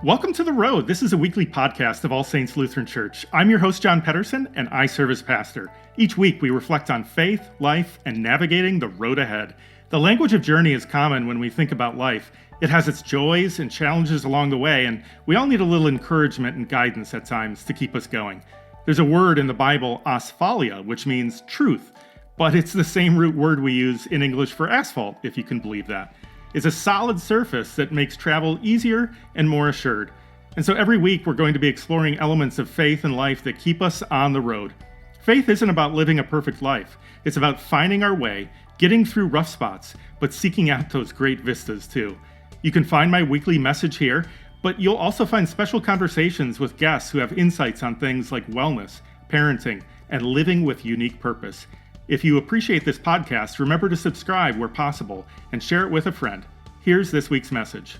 Welcome to The Road. This is a weekly podcast of All Saints Lutheran Church. I'm your host, John Pedersen, and I serve as pastor. Each week, we reflect on faith, life, and navigating the road ahead. The language of journey is common when we think about life. It has its joys and challenges along the way, and we all need a little encouragement and guidance at times to keep us going. There's a word in the Bible, asphalia, which means truth, but it's the same root word we use in English for asphalt, if you can believe that. It's a solid surface that makes travel easier and more assured. And so every week we're going to be exploring elements of faith and life that keep us on the road. Faith isn't about living a perfect life. It's about finding our way, getting through rough spots, but seeking out those great vistas too. You can find my weekly message here, but you'll also find special conversations with guests who have insights on things like wellness, parenting, and living with unique purpose. If you appreciate this podcast, remember to subscribe where possible and share it with a friend. Here's this week's message.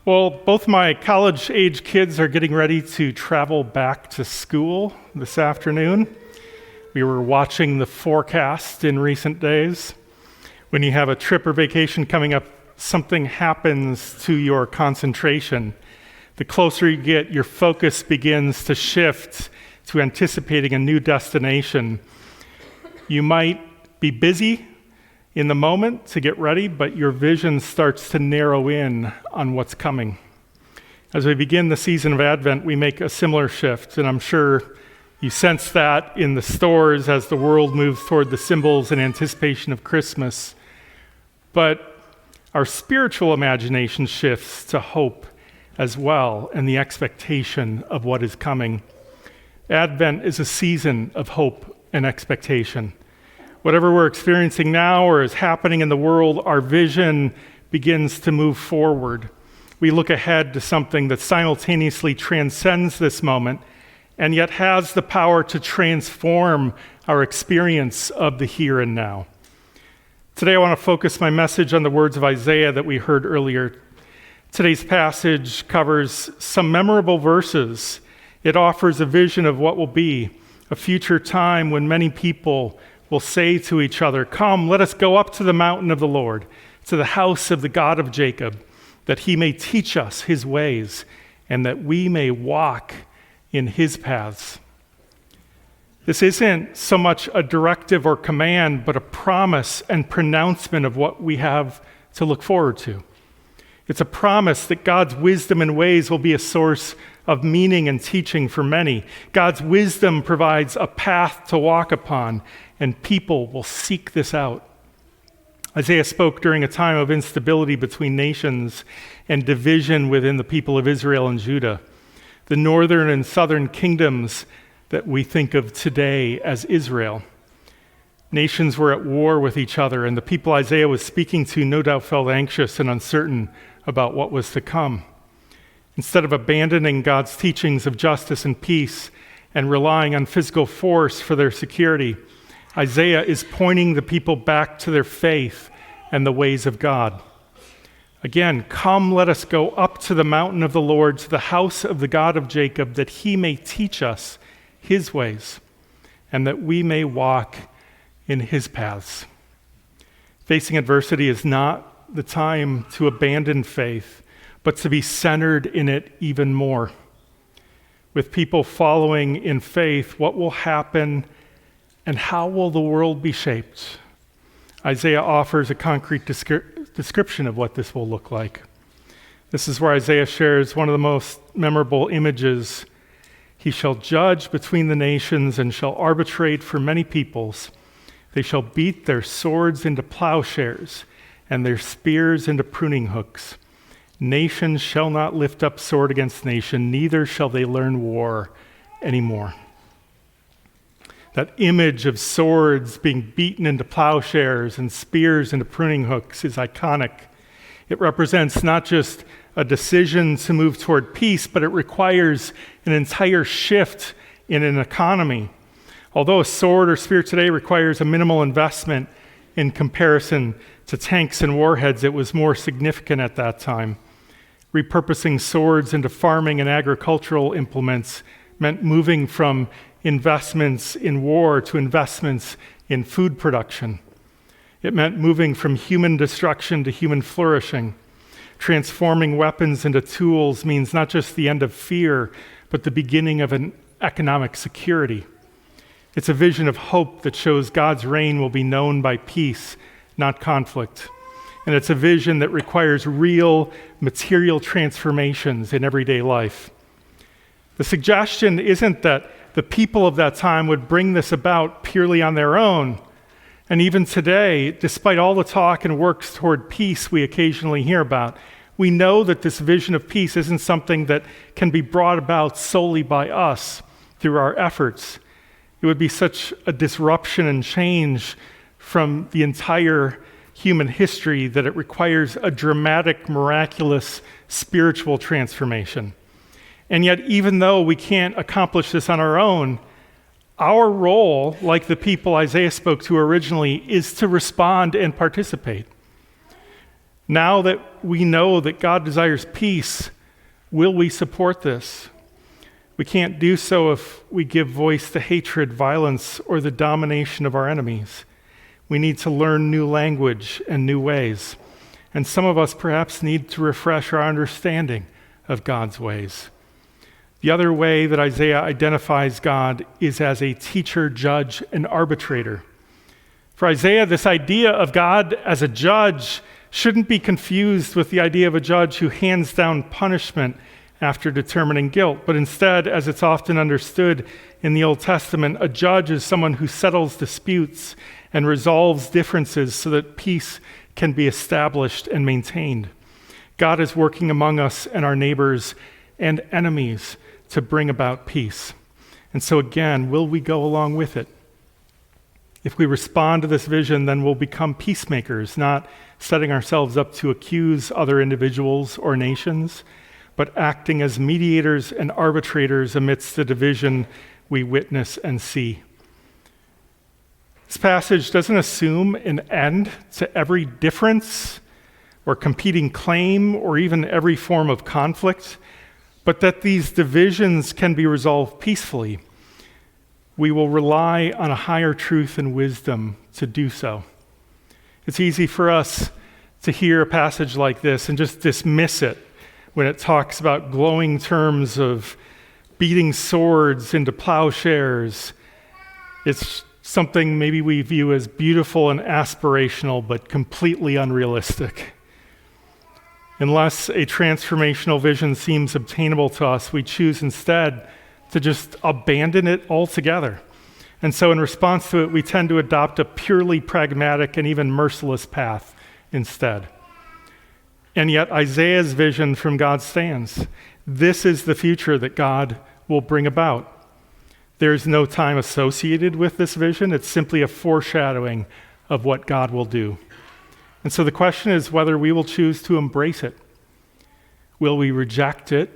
Well, both my college-age kids are getting ready to travel back to school this afternoon. We were watching the forecast in recent days. When you have a trip or vacation coming up, something happens to your concentration. The closer you get, your focus begins to shift to anticipating a new destination. You might be busy in the moment to get ready, but your vision starts to narrow in on what's coming. As we begin the season of Advent, we make a similar shift, and I'm sure you sense that in the stores as the world moves toward the symbols and anticipation of Christmas. But our spiritual imagination shifts to hope as well and the expectation of what is coming. Advent is a season of hope and expectation. Whatever we're experiencing now or is happening in the world, our vision begins to move forward. We look ahead to something that simultaneously transcends this moment and yet has the power to transform our experience of the here and now. Today I want to focus my message on the words of Isaiah that we heard earlier. Today's passage covers some memorable verses. It offers a vision of what will be a future time when many people will say to each other, "Come, let us go up to the mountain of the Lord, to the house of the God of Jacob, that he may teach us his ways, and that we may walk in his paths." This isn't so much a directive or command, but a promise and pronouncement of what we have to look forward to. It's a promise that God's wisdom and ways will be a source of meaning and teaching for many. God's wisdom provides a path to walk upon, and people will seek this out. Isaiah spoke during a time of instability between nations and division within the people of Israel and Judah. The northern and southern kingdoms that we think of today as Israel. Nations were at war with each other, and the people Isaiah was speaking to no doubt felt anxious and uncertain about what was to come. Instead of abandoning God's teachings of justice and peace and relying on physical force for their security, Isaiah is pointing the people back to their faith and the ways of God. Again, "Come, let us go up to the mountain of the Lord, to the house of the God of Jacob, that he may teach us his ways, and that we may walk in his paths." Facing adversity is not the time to abandon faith, but to be centered in it even more. With people following in faith, what will happen and how will the world be shaped? Isaiah offers a concrete description of what this will look like. This is where Isaiah shares one of the most memorable images. "He shall judge between the nations and shall arbitrate for many peoples. They shall beat their swords into plowshares and their spears into pruning hooks. Nation shall not lift up sword against nation, neither shall they learn war anymore." That image of swords being beaten into plowshares and spears into pruning hooks is iconic. It represents not just a decision to move toward peace, but it requires an entire shift in an economy. Although a sword or spear today requires a minimal investment in comparison to tanks and warheads, it was more significant at that time. Repurposing swords into farming and agricultural implements meant moving from investments in war to investments in food production. It meant moving from human destruction to human flourishing. transforming weapons into tools means not just the end of fear, but the beginning of an economic security. It's a vision of hope that shows God's reign will be known by peace, not conflict. And it's a vision that requires real material transformations in everyday life. The suggestion isn't that the people of that time would bring this about purely on their own. And even today, despite all the talk and works toward peace we occasionally hear about, we know that this vision of peace isn't something that can be brought about solely by us through our efforts. It would be such a disruption and change from the entire human history that it requires a dramatic, miraculous spiritual transformation. And yet, even though we can't accomplish this on our own, our role, like the people Isaiah spoke to originally, is to respond and participate. Now that we know that God desires peace, will we support this? We can't do so if we give voice to hatred, violence, or the domination of our enemies. We need to learn new language and new ways. And some of us perhaps need to refresh our understanding of God's ways. The other way that Isaiah identifies God is as a teacher, judge, and arbitrator. For Isaiah, this idea of God as a judge shouldn't be confused with the idea of a judge who hands down punishment after determining guilt, but instead, as it's often understood in the Old Testament, a judge is someone who settles disputes and resolves differences so that peace can be established and maintained. God is working among us and our neighbors and enemies to bring about peace. And so again, will we go along with it? If we respond to this vision, then we'll become peacemakers, not setting ourselves up to accuse other individuals or nations, but acting as mediators and arbitrators amidst the division we witness and see. This passage doesn't assume an end to every difference or competing claim or even every form of conflict, but that these divisions can be resolved peacefully. We will rely on a higher truth and wisdom to do so. It's easy for us to hear a passage like this and just dismiss it when it talks about glowing terms of beating swords into plowshares. It's something maybe we view as beautiful and aspirational, but completely unrealistic. Unless a transformational vision seems obtainable to us, we choose instead to just abandon it altogether. And so in response to it, we tend to adopt a purely pragmatic and even merciless path instead. And yet Isaiah's vision from God stands. This is the future that God will bring about. There's no time associated with this vision. It's simply a foreshadowing of what God will do. And so the question is whether we will choose to embrace it. Will we reject it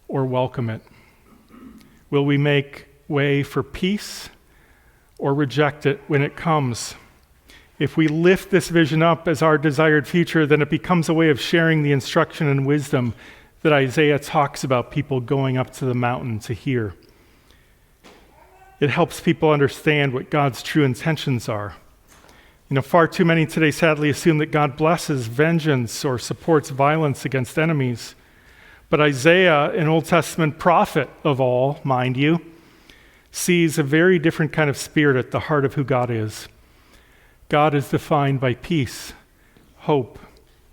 or welcome it? Will we make way for peace or reject it when it comes? If we lift this vision up as our desired future, then it becomes a way of sharing the instruction and wisdom that Isaiah talks about people going up to the mountain to hear. It helps people understand what God's true intentions are. Far too many today sadly assume that God blesses vengeance or supports violence against enemies. But Isaiah, an Old Testament prophet of all, mind you, sees a very different kind of spirit at the heart of who God is. God is defined by peace, hope,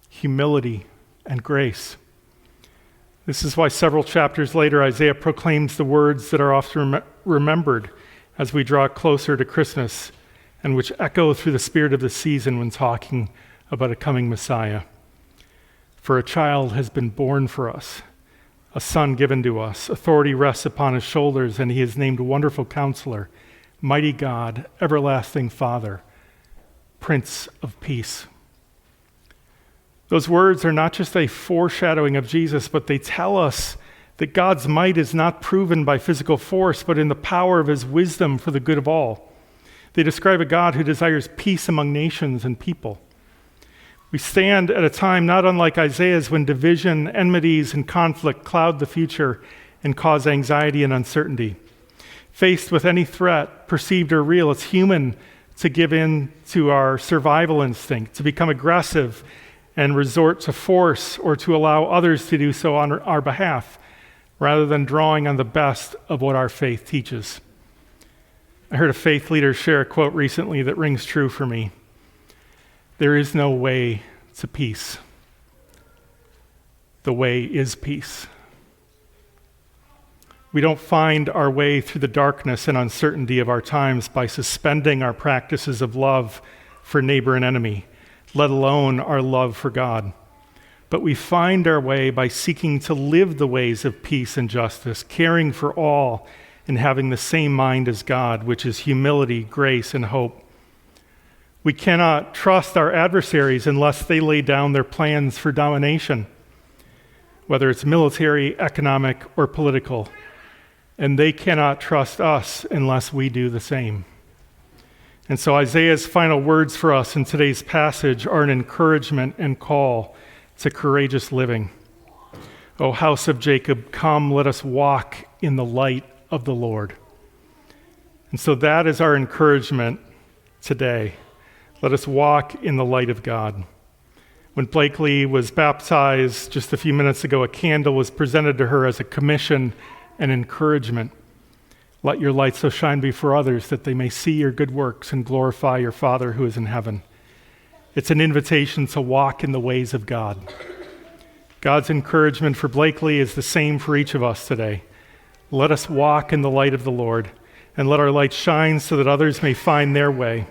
humility, and grace. This is why several chapters later, Isaiah proclaims the words that are often remembered as we draw closer to Christmas, and which echo through the spirit of the season when talking about a coming Messiah. For a child has been born for us, a son given to us. Authority rests upon his shoulders, and he is named Wonderful Counselor, Mighty God, Everlasting Father, Prince of Peace. Those words are not just a foreshadowing of Jesus, but they tell us that God's might is not proven by physical force, but in the power of his wisdom for the good of all. They describe a God who desires peace among nations and people. We stand at a time not unlike Isaiah's when division, enmities, and conflict cloud the future and cause anxiety and uncertainty. Faced with any threat, perceived or real, it's human to give in to our survival instinct, to become aggressive and resort to force or to allow others to do so on our behalf, rather than drawing on the best of what our faith teaches. I heard a faith leader share a quote recently that rings true for me. There is no way to peace. The way is peace. We don't find our way through the darkness and uncertainty of our times by suspending our practices of love for neighbor and enemy, let alone our love for God. But we find our way by seeking to live the ways of peace and justice, caring for all and having the same mind as God, which is humility, grace, and hope. We cannot trust our adversaries unless they lay down their plans for domination, whether it's military, economic, or political. And they cannot trust us unless we do the same. And so Isaiah's final words for us in today's passage are an encouragement and call to courageous living. O house of Jacob, come, let us walk in the light of the Lord. And so that is our encouragement today. Let us walk in the light of God. When Blakely was baptized just a few minutes ago, a candle was presented to her as a commission and encouragement. Let your light so shine before others that they may see your good works and glorify your Father who is in heaven. It's an invitation to walk in the ways of God. God's encouragement for Blakely is the same for each of us today. Let us walk in the light of the Lord, and let our light shine so that others may find their way.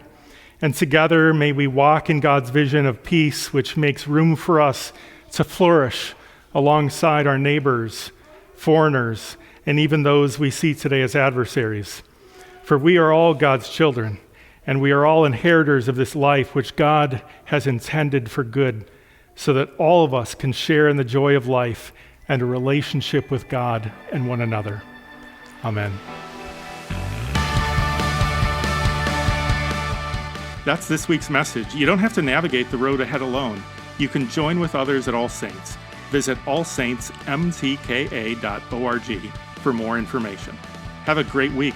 And together may we walk in God's vision of peace, which makes room for us to flourish alongside our neighbors, foreigners, and even those we see today as adversaries. For we are all God's children, and we are all inheritors of this life which God has intended for good, so that all of us can share in the joy of life and a relationship with God and one another. Amen. That's this week's message. You don't have to navigate the road ahead alone. You can join with others at All Saints. Visit allsaintsmtka.org for more information. Have a great week.